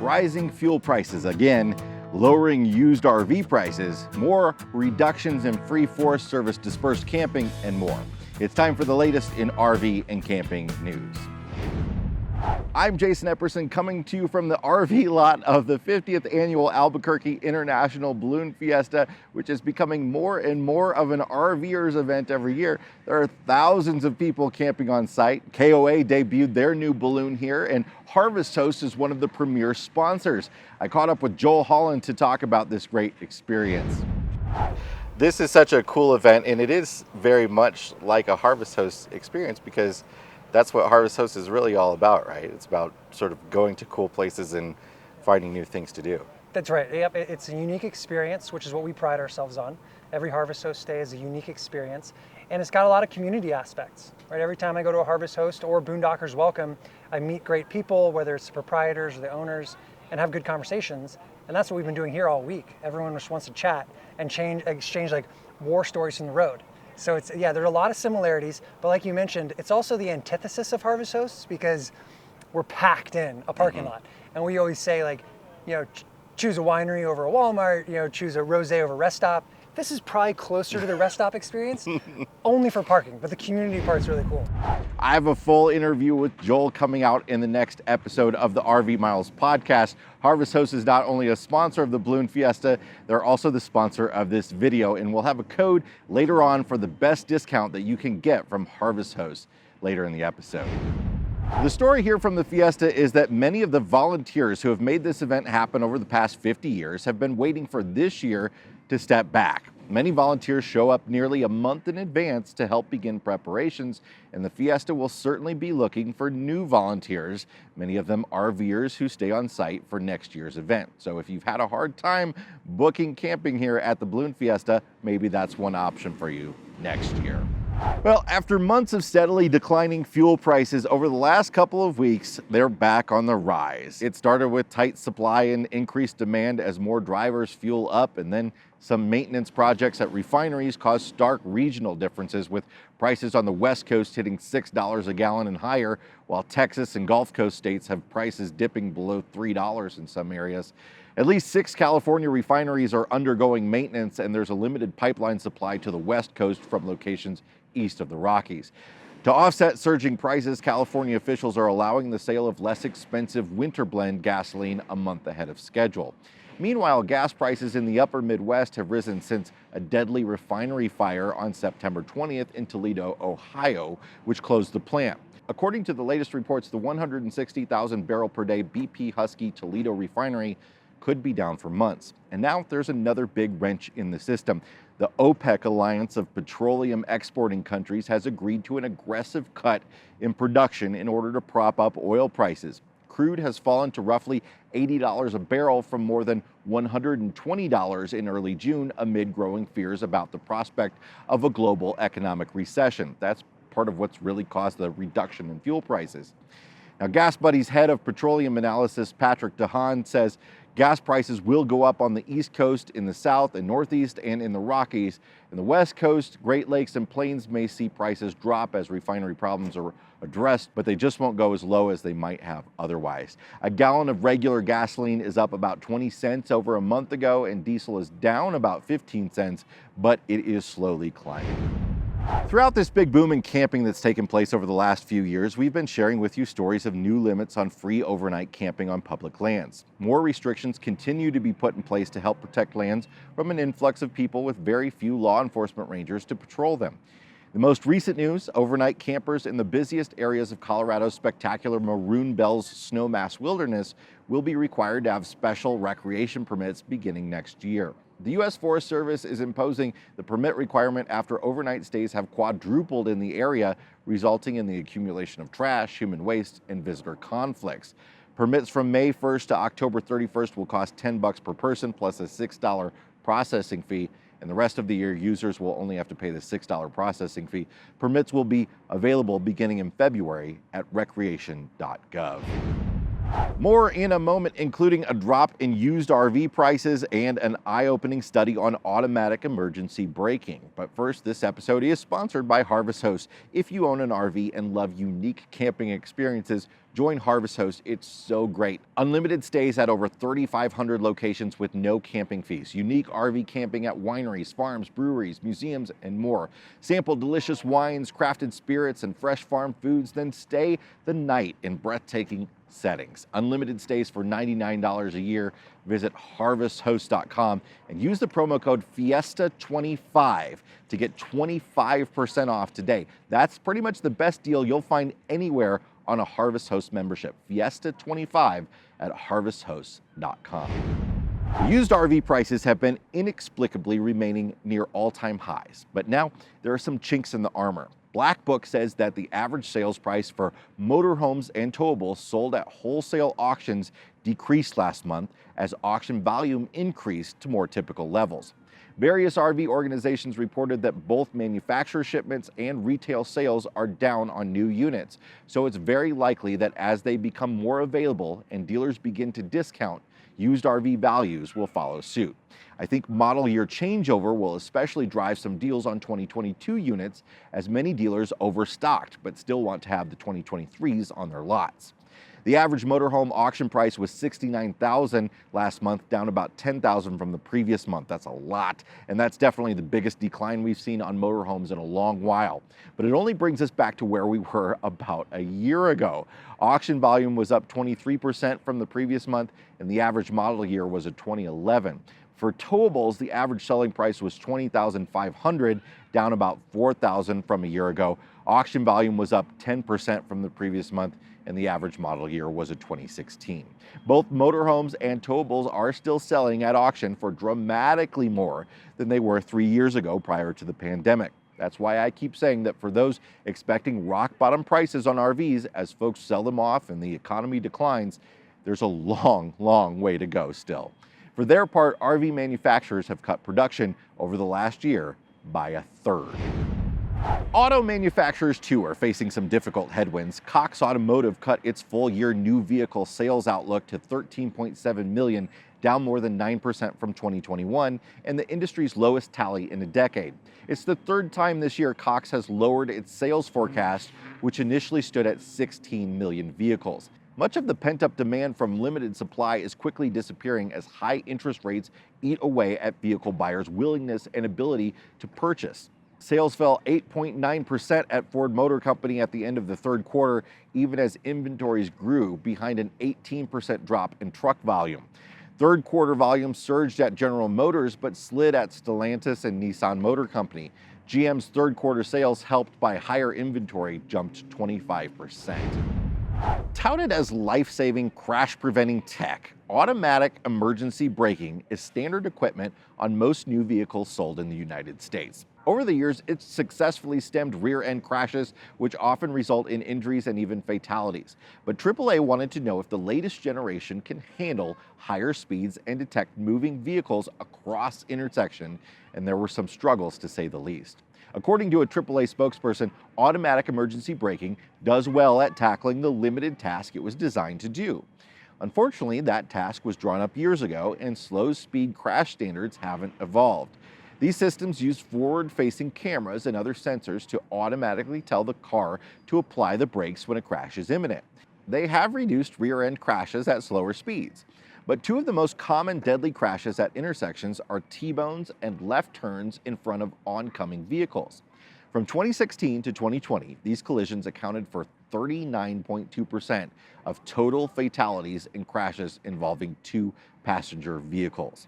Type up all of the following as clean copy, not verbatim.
rising fuel prices again, lowering used RV prices, more reductions in free Forest Service dispersed camping, and more. It's time for the latest in RV and camping news. I'm Jason Epperson, coming to you from the RV lot of the 50th annual Albuquerque International Balloon Fiesta, which is becoming more and more of an RVers event every year. There are thousands of people camping on site. KOA debuted their new balloon here, and Harvest Host is one of the premier sponsors. I caught up with Joel Holland to talk about this great experience. This is such a cool event, and it is very much like a Harvest Host experience because that's what Harvest Host is really all about, right? It's about sort of going to cool places and finding new things to do. That's right. Yep. It's a unique experience, which is what we pride ourselves on. Every Harvest Host day is a unique experience, and it's got a lot of community aspects, right? Every time I go to a Harvest Host or Boondockers Welcome, I meet great people, whether it's the proprietors or the owners, and have good conversations. And that's what we've been doing here all week. Everyone just wants to chat and exchange like war stories from the road. So it's, yeah, there are a lot of similarities, but like you mentioned, it's also the antithesis of Harvest Hosts because we're packed in a parking lot. And we always say, like, choose a winery over a Walmart, choose a rosé over a rest stop. This is probably closer to the rest stop experience, only for parking, but the community part's really cool. I have a full interview with Joel coming out in the next episode of the RV Miles podcast. Harvest Host is not only a sponsor of the Balloon Fiesta, they're also the sponsor of this video, and we'll have a code later on for the best discount that you can get from Harvest Host later in the episode. The story here from the Fiesta is that many of the volunteers who have made this event happen over the past 50 years have been waiting for this year to step back. Many volunteers show up nearly a month in advance to help begin preparations, and the Fiesta will certainly be looking for new volunteers, many of them RVers who stay on site for next year's event. So if you've had a hard time booking camping here at the Balloon Fiesta, maybe that's one option for you next year. Well, after months of steadily declining fuel prices over the last couple of weeks, they're back on the rise. It started with tight supply and increased demand as more drivers fuel up, and then some maintenance projects at refineries caused stark regional differences, with prices on the West Coast hitting $6 a gallon and higher, while Texas and Gulf Coast states have prices dipping below $3 in some areas. At least 6 California refineries are undergoing maintenance, and there's a limited pipeline supply to the West Coast from locations east of the Rockies. To offset surging prices, California officials are allowing the sale of less expensive winter blend gasoline a month ahead of schedule. Meanwhile, gas prices in the upper Midwest have risen since a deadly refinery fire on September 20th in Toledo, Ohio, which closed the plant. According to the latest reports, the 160,000 barrel per day BP Husky Toledo refinery could be down for months. And now there's another big wrench in the system. The OPEC alliance of petroleum exporting countries has agreed to an aggressive cut in production in order to prop up oil prices. Crude has fallen to roughly $80 a barrel from more than $120 in early June amid growing fears about the prospect of a global economic recession. That's part of what's really caused the reduction in fuel prices. Now, Gas Buddy's head of petroleum analysis, Patrick DeHaan, says gas prices will go up on the East Coast, in the South and Northeast, and in the Rockies. In the West Coast, Great Lakes and Plains may see prices drop as refinery problems are addressed, but they just won't go as low as they might have otherwise. A gallon of regular gasoline is up about 20 cents over a month ago, and diesel is down about 15 cents, but it is slowly climbing. Throughout this big boom in camping that's taken place over the last few years, we've been sharing with you stories of new limits on free overnight camping on public lands. More restrictions continue to be put in place to help protect lands from an influx of people with very few law enforcement rangers to patrol them. The most recent news, overnight campers in the busiest areas of Colorado's spectacular Maroon Bells Snowmass Wilderness will be required to have special recreation permits beginning next year. The U.S. Forest Service is imposing the permit requirement after overnight stays have quadrupled in the area, resulting in the accumulation of trash, human waste, and visitor conflicts. Permits from May 1st to October 31st will cost $10 per person plus a $6 processing fee, and the rest of the year users will only have to pay the $6 processing fee. Permits will be available beginning in February at recreation.gov. More in a moment, including a drop in used RV prices and an eye-opening study on automatic emergency braking. But first, this episode is sponsored by Harvest Host. If you own an RV and love unique camping experiences, join Harvest Host. It's so great. Unlimited stays at over 3,500 locations with no camping fees. Unique RV camping at wineries, farms, breweries, museums, and more. Sample delicious wines, crafted spirits, and fresh farm foods, then stay the night in breathtaking settings. Unlimited stays for $99 a year. Visit harvesthost.com and use the promo code Fiesta25 to get 25% off today. That's pretty much the best deal you'll find anywhere on a Harvest Host membership. Fiesta25 at harvesthost.com. Used RV prices have been inexplicably remaining near all-time highs, but now there are some chinks in the armor. Black Book says that the average sales price for motorhomes and towables sold at wholesale auctions decreased last month as auction volume increased to more typical levels. Various RV organizations reported that both manufacturer shipments and retail sales are down on new units, so it's very likely that as they become more available and dealers begin to discount, used RV values will follow suit. I think model year changeover will especially drive some deals on 2022 units, as many dealers overstocked but still want to have the 2023s on their lots. The average motorhome auction price was $69,000 last month, down about $10,000 from the previous month. That's a lot, and that's definitely the biggest decline we've seen on motorhomes in a long while. But it only brings us back to where we were about a year ago. Auction volume was up 23% from the previous month, and the average model year was a 2011. For towables, the average selling price was $20,500, down about $4,000 from a year ago. Auction volume was up 10% from the previous month, and the average model year was a 2016. Both motorhomes and towables are still selling at auction for dramatically more than they were 3 years ago prior to the pandemic. That's why I keep saying that for those expecting rock bottom prices on RVs as folks sell them off and the economy declines, there's a long, long way to go still. For their part, RV manufacturers have cut production over the last year by a third. Auto manufacturers too are facing some difficult headwinds. Cox Automotive cut its full-year new vehicle sales outlook to 13.7 million, down more than 9% from 2021, and the industry's lowest tally in a decade. It's the third time this year Cox has lowered its sales forecast, which initially stood at 16 million vehicles. Much of the pent-up demand from limited supply is quickly disappearing as high interest rates eat away at vehicle buyers' willingness and ability to purchase. Sales fell 8.9% at Ford Motor Company at the end of the third quarter, even as inventories grew behind an 18% drop in truck volume. Third quarter volume surged at General Motors but slid at Stellantis and Nissan Motor Company. GM's third quarter sales, helped by higher inventory, jumped 25%. Touted as life-saving, crash-preventing tech, automatic emergency braking is standard equipment on most new vehicles sold in the United States. Over the years, it's successfully stemmed rear-end crashes, which often result in injuries and even fatalities. But AAA wanted to know if the latest generation can handle higher speeds and detect moving vehicles across intersections, and there were some struggles to say the least. According to a AAA spokesperson, automatic emergency braking does well at tackling the limited task it was designed to do. Unfortunately, that task was drawn up years ago, and slow speed crash standards haven't evolved. These systems use forward-facing cameras and other sensors to automatically tell the car to apply the brakes when a crash is imminent. They have reduced rear-end crashes at slower speeds. But two of the most common deadly crashes at intersections are T-bones and left turns in front of oncoming vehicles. From 2016 to 2020, these collisions accounted for 39.2% of total fatalities in crashes involving two passenger vehicles.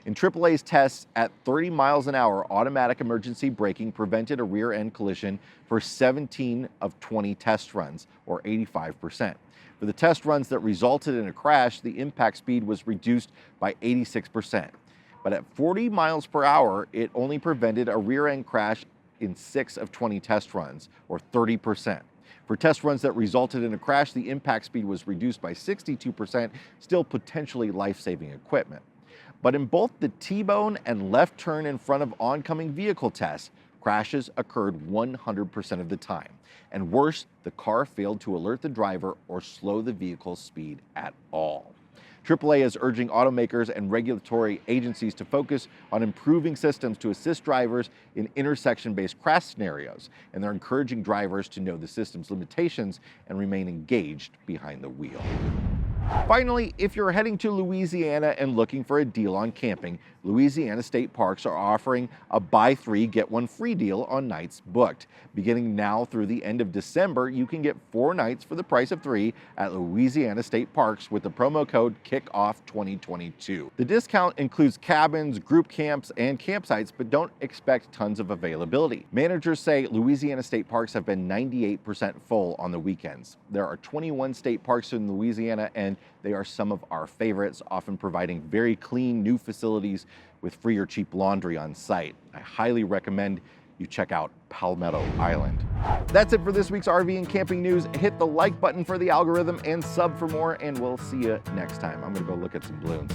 In AAA's tests, at 30 miles an hour, automatic emergency braking prevented a rear-end collision for 17 of 20 test runs, or 85%. For the test runs that resulted in a crash, the impact speed was reduced by 86%. But at 40 miles per hour, it only prevented a rear-end crash in 6 of 20 test runs, or 30%. For test runs that resulted in a crash, the impact speed was reduced by 62%, still potentially life-saving equipment. But in both the T-bone and left turn in front of oncoming vehicle tests, Crashes occurred 100% of the time. And worse, the car failed to alert the driver or slow the vehicle's speed at all. AAA is urging automakers and regulatory agencies to focus on improving systems to assist drivers in intersection-based crash scenarios, and they're encouraging drivers to know the system's limitations and remain engaged behind the wheel. Finally, if you're heading to Louisiana and looking for a deal on camping, Louisiana State Parks are offering a buy 3, get 1 free deal on nights booked. Beginning now through the end of December, you can get 4 nights for the price of 3 at Louisiana State Parks with the promo code KICKOFF2022. The discount includes cabins, group camps, and campsites, but don't expect tons of availability. Managers say Louisiana State Parks have been 98% full on the weekends. There are 21 state parks in Louisiana, and they are some of our favorites, often providing very clean new facilities with free or cheap laundry on site. I highly recommend you check out Palmetto Island. That's it for this week's RV and camping news. Hit the like button for the algorithm and sub for more, and we'll see you next time. I'm gonna go look at some balloons.